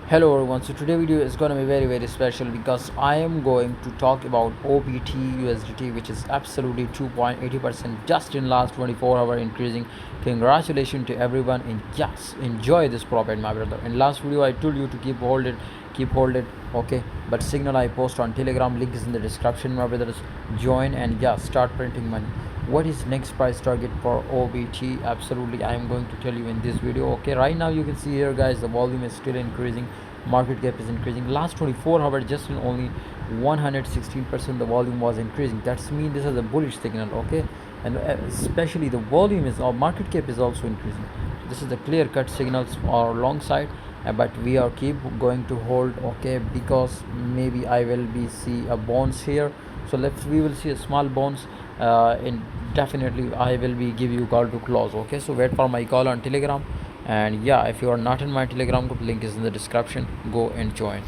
Hello everyone, so today video is going to be very special because I am going to talk about OBT USDT, which is absolutely 2.80% just in last 24-hour increasing. Congratulations to everyone, and yes, enjoy this profit, my brother. In last video I told you to keep hold it, okay, but signal I post on Telegram, link is in the description, my brothers. Join and yeah, start printing money. What is next price target for OBT? Absolutely, I am going to tell you in this video. Okay, right now you can see here, guys, the volume is still increasing, market cap is increasing. Last 24 hours, just in only 116% the volume was increasing. That's mean this is a bullish signal, okay, and especially the volume is, or market cap is also increasing. This is the clear cut signals for long side, but we are keep going to hold, okay, because maybe I will be see a bounce here. So we will see a small bounce, in definitely I will be give you call to close, okay. So wait for my call on Telegram, and yeah, if you are not in my Telegram group, link is in the description, go and join.